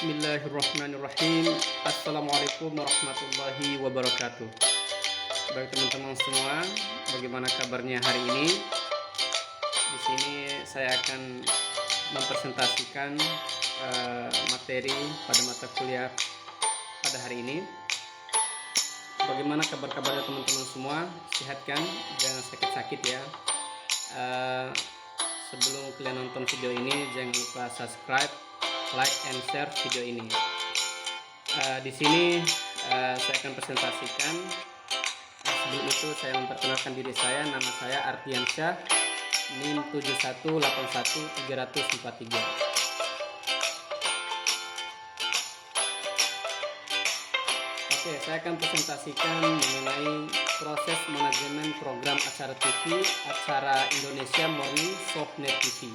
Bismillahirrahmanirrahim. Assalamualaikum warahmatullahi wabarakatuh. Baik teman-teman semua, bagaimana kabarnya hari ini? Di sini saya akan mempresentasikan materi pada mata kuliah pada hari ini. Bagaimana kabar-kabarnya teman-teman semua? Sehat kan? Jangan sakit-sakit ya. Sebelum kalian nonton video ini, jangan lupa subscribe, like, and share video ini. Di sini saya akan presentasikan. Sebelum itu saya memperkenalkan diri saya. Nama saya Ardiansyah, NIM 71813043. Oke, saya akan presentasikan mengenai proses manajemen program acara TV, acara Indonesia Morning Show Net TV.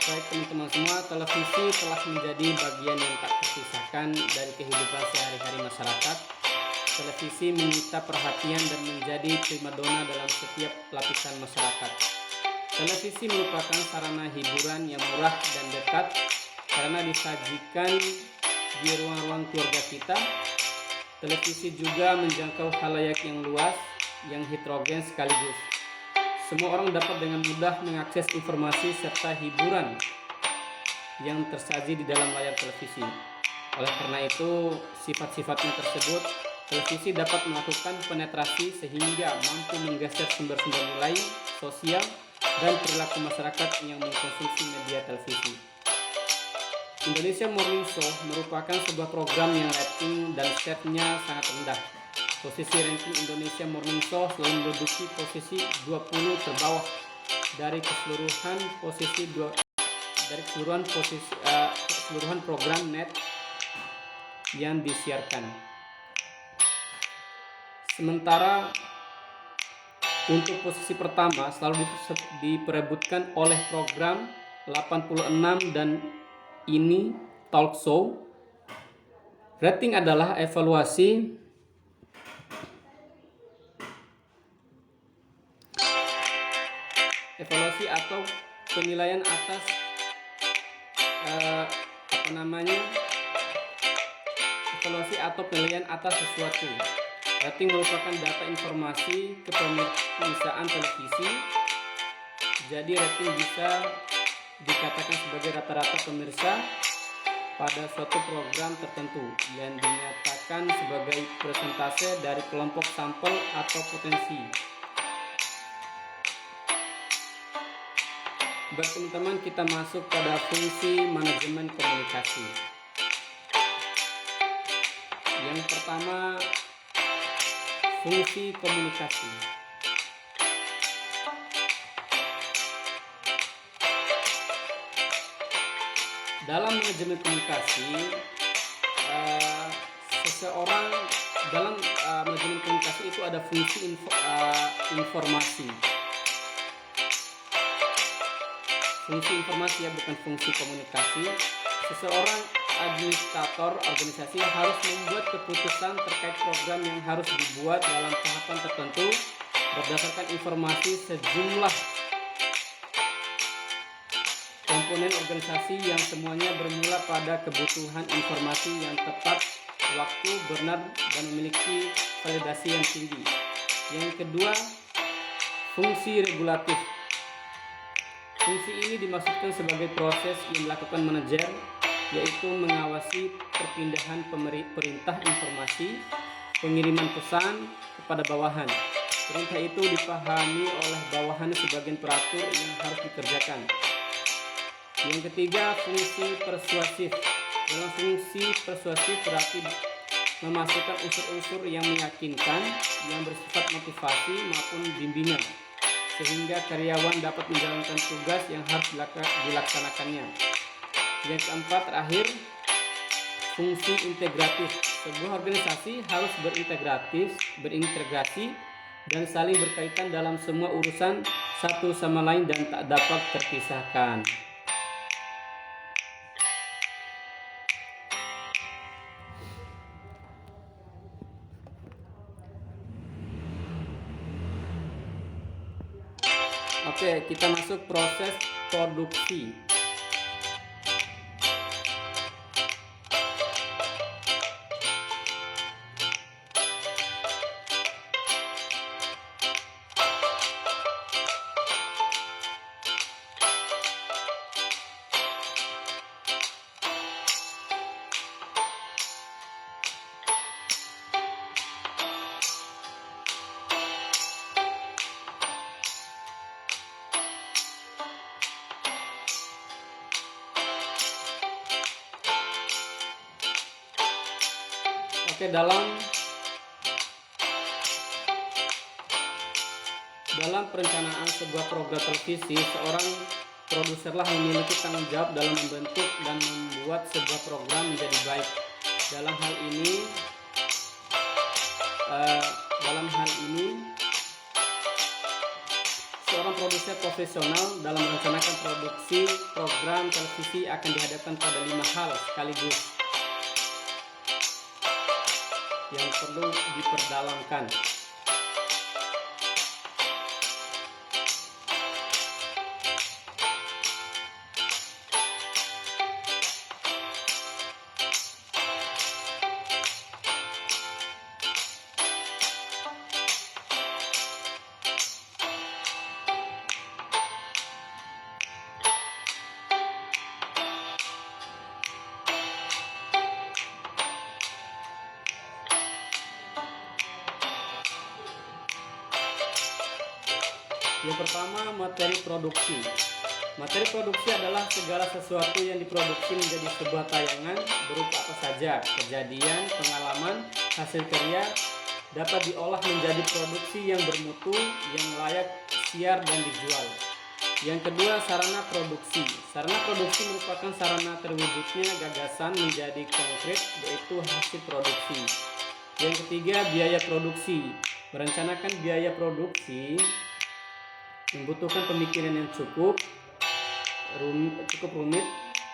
Baik teman-teman semua, televisi telah menjadi bagian yang tak terpisahkan dari kehidupan sehari-hari masyarakat. Televisi menyita perhatian dan menjadi primadona dalam setiap lapisan masyarakat. Televisi merupakan sarana hiburan yang murah dan dekat karena disajikan di ruang-ruang keluarga kita. Televisi juga menjangkau khalayak yang luas, yang heterogen sekaligus. Semua orang dapat dengan mudah mengakses informasi serta hiburan yang tersaji di dalam layar televisi. Oleh karena itu, sifat-sifatnya tersebut, televisi dapat melakukan penetrasi sehingga mampu menggeser sumber-sumber nilai sosial dan perilaku masyarakat yang mengkonsumsi media televisi. Indonesia Morning Show merupakan sebuah program yang rating dan share-nya sangat rendah. Posisi ranking Indonesia Morning Show selalu menduduki posisi 20 terbawah dari keseluruhan program net yang disiarkan. Sementara untuk posisi pertama selalu diperebutkan oleh program 86 dan Ini Talk Show. Rating adalah evaluasi atau penilaian atas evaluasi atau penilaian atas sesuatu. Rating merupakan data informasi kepemilikan televisi. Jadi rating bisa dikatakan sebagai rata-rata pemirsa pada suatu program tertentu yang dinyatakan sebagai persentase dari kelompok sampel atau potensi. Baik teman-teman, kita masuk pada fungsi manajemen komunikasi. Yang pertama, fungsi komunikasi. Dalam manajemen komunikasi, dalam manajemen komunikasi itu ada fungsi informasi. Fungsi informasi ya, bukan fungsi komunikasi. Seseorang administrator organisasi harus membuat keputusan terkait program yang harus dibuat dalam tahapan tertentu berdasarkan informasi sejumlah komponen organisasi yang semuanya bermula pada kebutuhan informasi yang tepat waktu, benar, dan memiliki validasi yang tinggi. Yang kedua, fungsi regulatif. Fungsi ini dimaksudkan sebagai proses yang dilakukan manajer, yaitu mengawasi perpindahan perintah informasi, pengiriman pesan kepada bawahan. Perintah itu dipahami oleh bawahan sebagai peratur yang harus dikerjakan. Yang ketiga, fungsi persuasif. Dalam fungsi persuasif berarti memasukkan unsur-unsur yang meyakinkan, yang bersifat motivasi maupun bimbingan, sehingga karyawan dapat menjalankan tugas yang harus dilaksanakannya. Yang keempat, terakhir, fungsi integratif. Sebuah organisasi harus berintegrasi dan saling berkaitan dalam semua urusan satu sama lain dan tak dapat terpisahkan. Oke, kita masuk proses produksi. Oke, dalam perencanaan sebuah program televisi, seorang produserlah memiliki tanggung jawab dalam membentuk dan membuat sebuah program menjadi baik. Dalam hal ini, seorang produser profesional dalam merencanakan produksi program televisi akan dihadapkan pada 5 hal sekaligus yang perlu diperdalamkan. Yang pertama, materi produksi. Materi produksi adalah segala sesuatu yang diproduksi menjadi sebuah tayangan berupa apa saja, kejadian, pengalaman, hasil karya, dapat diolah menjadi produksi yang bermutu, yang layak siar dan dijual. Yang kedua, sarana produksi. Sarana produksi merupakan sarana terwujudnya gagasan menjadi konkret, yaitu hasil produksi. Yang ketiga, biaya produksi. Merencanakan biaya produksi membutuhkan pemikiran yang cukup rumit.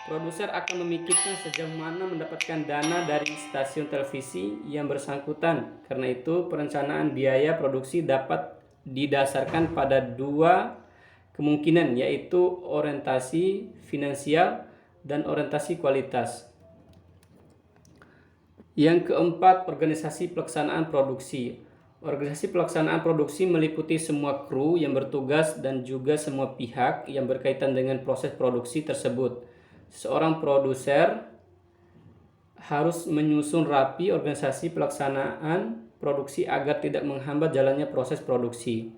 Produser akan memikirkan sejauh mana mendapatkan dana dari stasiun televisi yang bersangkutan. Karena itu, perencanaan biaya produksi dapat didasarkan pada 2 kemungkinan, yaitu orientasi finansial dan orientasi kualitas. Yang keempat, organisasi pelaksanaan produksi. Organisasi pelaksanaan produksi meliputi semua kru yang bertugas dan juga semua pihak yang berkaitan dengan proses produksi tersebut. Seorang produser harus menyusun rapi organisasi pelaksanaan produksi agar tidak menghambat jalannya proses produksi.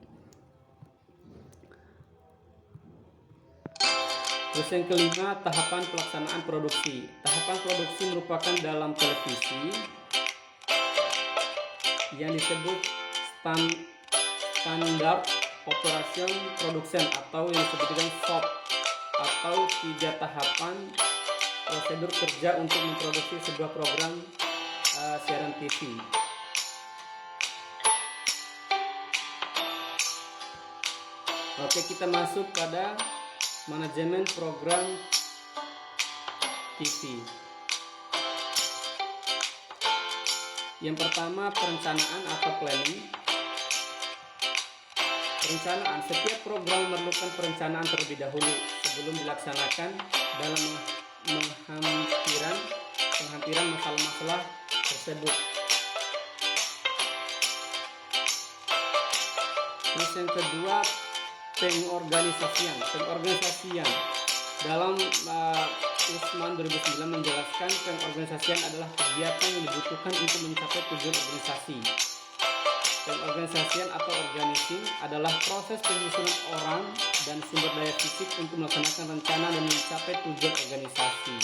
Terus yang kelima, tahapan pelaksanaan produksi. Tahapan produksi merupakan dalam televisi yang disebut standar operation production atau yang disebut dengan SOP, atau 3 tahapan prosedur kerja untuk memproduksi sebuah program siaran TV. Oke, kita masuk pada manajemen program TV. Yang pertama, perencanaan atau planning. Perencanaan. Setiap program memerlukan perencanaan terlebih dahulu sebelum dilaksanakan dalam penghampiran masalah-masalah tersebut. Terus yang kedua, pengorganisasian. Dalam Usman 2009 menjelaskan, pengorganisasian adalah kegiatan yang dibutuhkan untuk mencapai tujuan organisasi. Pengorganisasian atau organizing adalah proses penyusunan orang dan sumber daya fisik untuk melaksanakan rencana dan mencapai tujuan organisasi.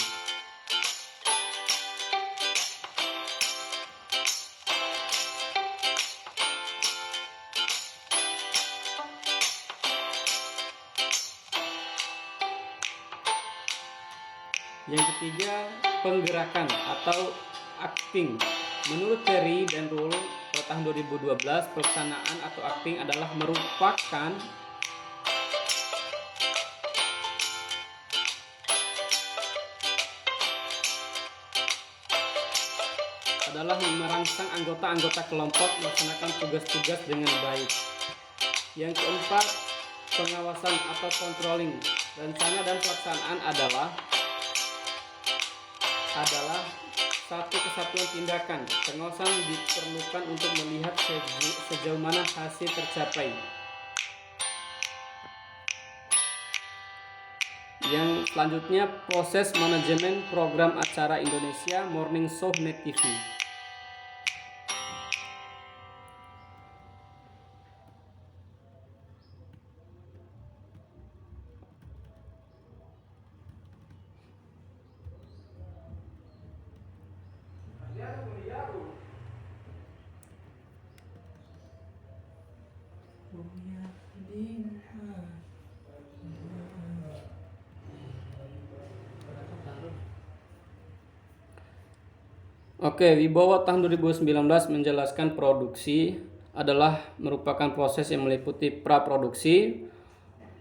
Yang ketiga, penggerakan atau acting. Menurut Terry dan Rule pada tahun 2012, pelaksanaan atau acting adalah merupakan merangsang anggota-anggota kelompok melaksanakan tugas-tugas dengan baik. Yang keempat, pengawasan atau controlling. Rencana dan pelaksanaan adalah satu kesatuan tindakan. Pengawasan diperlukan untuk melihat sejauh mana hasil tercapai. Yang selanjutnya, proses manajemen program acara Indonesia Morning Show Net TV. Oke, Wibowo tahun 2019 menjelaskan produksi adalah merupakan proses yang meliputi praproduksi,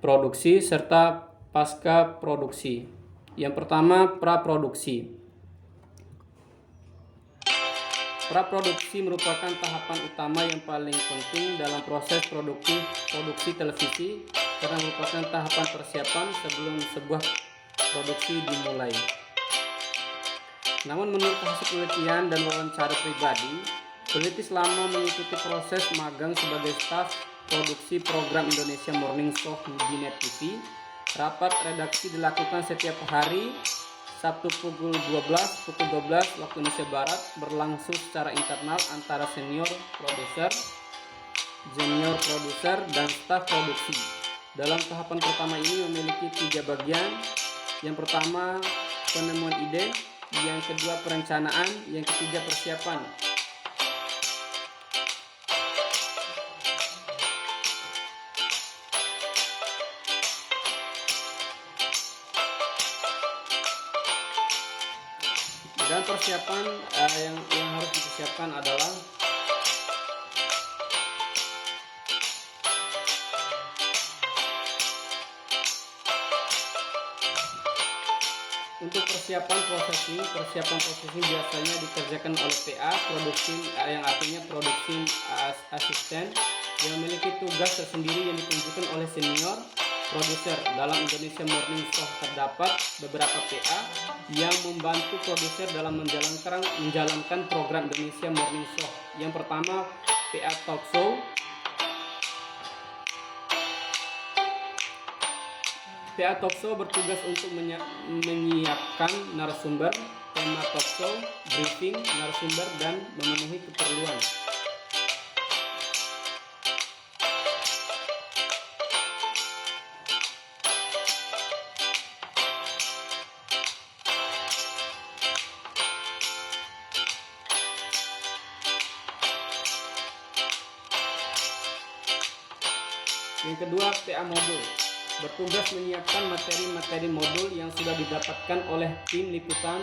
produksi, serta pasca produksi. Yang pertama, praproduksi. Praproduksi merupakan tahapan utama yang paling penting dalam proses produksi televisi karena merupakan tahapan persiapan sebelum sebuah produksi dimulai. Namun menurut hasil penelitian dan wawancara pribadi, peneliti selama mengikuti proses magang sebagai staf produksi program Indonesia Morning Show di Net TV, rapat redaksi dilakukan setiap hari, Sabtu pukul 12 waktu Indonesia Barat, berlangsung secara internal antara senior produser, dan staf produksi. Dalam tahapan pertama ini memiliki 3 bagian. Yang pertama, penemuan ide, yang kedua perencanaan, yang ketiga persiapan. Dan persiapan yang harus dipersiapkan adalah untuk persiapan processing biasanya dikerjakan oleh PA produksi, yang artinya produksi asisten, yang memiliki tugas tersendiri yang ditunjukkan oleh senior produser. Dalam Indonesia Morning Show terdapat beberapa PA yang membantu produser dalam menjalankan program Indonesia Morning Show. Yang pertama, PA Talk Show. PA Talk Show bertugas untuk menyiapkan narasumber, tema talk show, briefing narasumber, dan memenuhi keperluan. Yang kedua, PA Modul bertugas menyiapkan materi-materi modul yang sudah didapatkan oleh tim liputan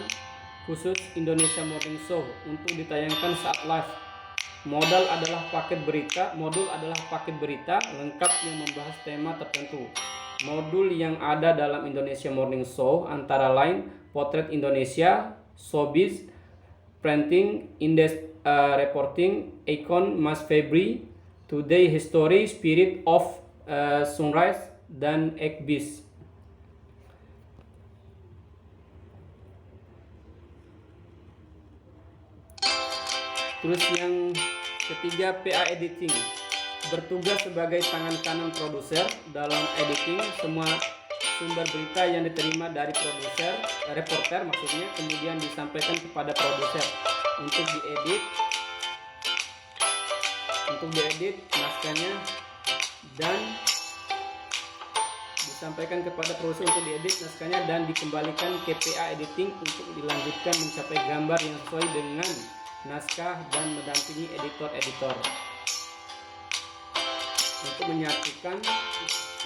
khusus Indonesia Morning Show untuk ditayangkan saat live. Modul adalah paket berita lengkap yang membahas tema tertentu. Modul yang ada dalam Indonesia Morning Show antara lain Potret Indonesia, Showbiz, Printing, Reporting, Icon, Mas Febri, Today History, Spirit of Sunrise, dan Ekbis. Terus yang ketiga, PA Editing bertugas sebagai tangan kanan produser dalam editing semua sumber berita yang diterima dari reporter maksudnya, kemudian disampaikan kepada produser untuk diedit naskahnya dan disampaikan kepada produser untuk diedit naskahnya dan dikembalikan ke PA Editing untuk dilanjutkan mencapai gambar yang sesuai dengan naskah dan mendampingi editor untuk menyatukan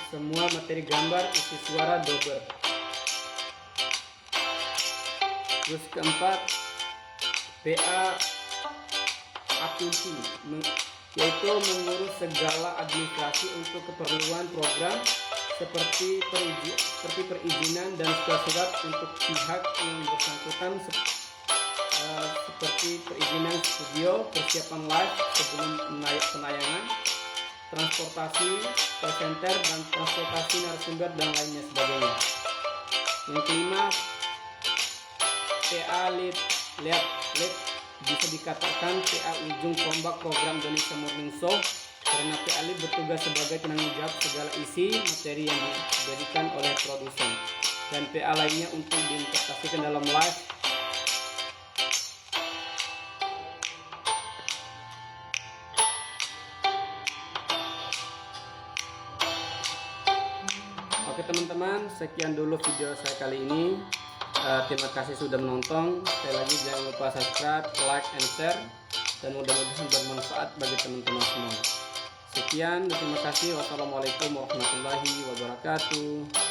semua materi gambar, isi suara, dobber. Terus keempat, PA Akunting, yaitu mengurus segala administrasi untuk keperluan program seperti perizinan dan surat-surat untuk pihak yang bersangkutan seperti perizinan studio, persiapan live sebelum penayangan, transportasi, call center, dan transportasi narasumber dan lainnya sebagainya. Yang kelima, PA lead bisa dikatakan PA ujung tombak program Indonesia Morning Show, karena PA lead bertugas sebagai penanggung jawab segala isi materi yang diberikan oleh produsen, dan PA lainnya untuk diinvestasikan dalam live Oke teman-teman, sekian dulu video saya kali ini. Terima kasih sudah menonton. Sekali lagi jangan lupa subscribe, like, and share, dan mudah-mudahan bermanfaat bagi teman-teman semua. Sekian, terima kasih. Wassalamualaikum warahmatullahi wabarakatuh.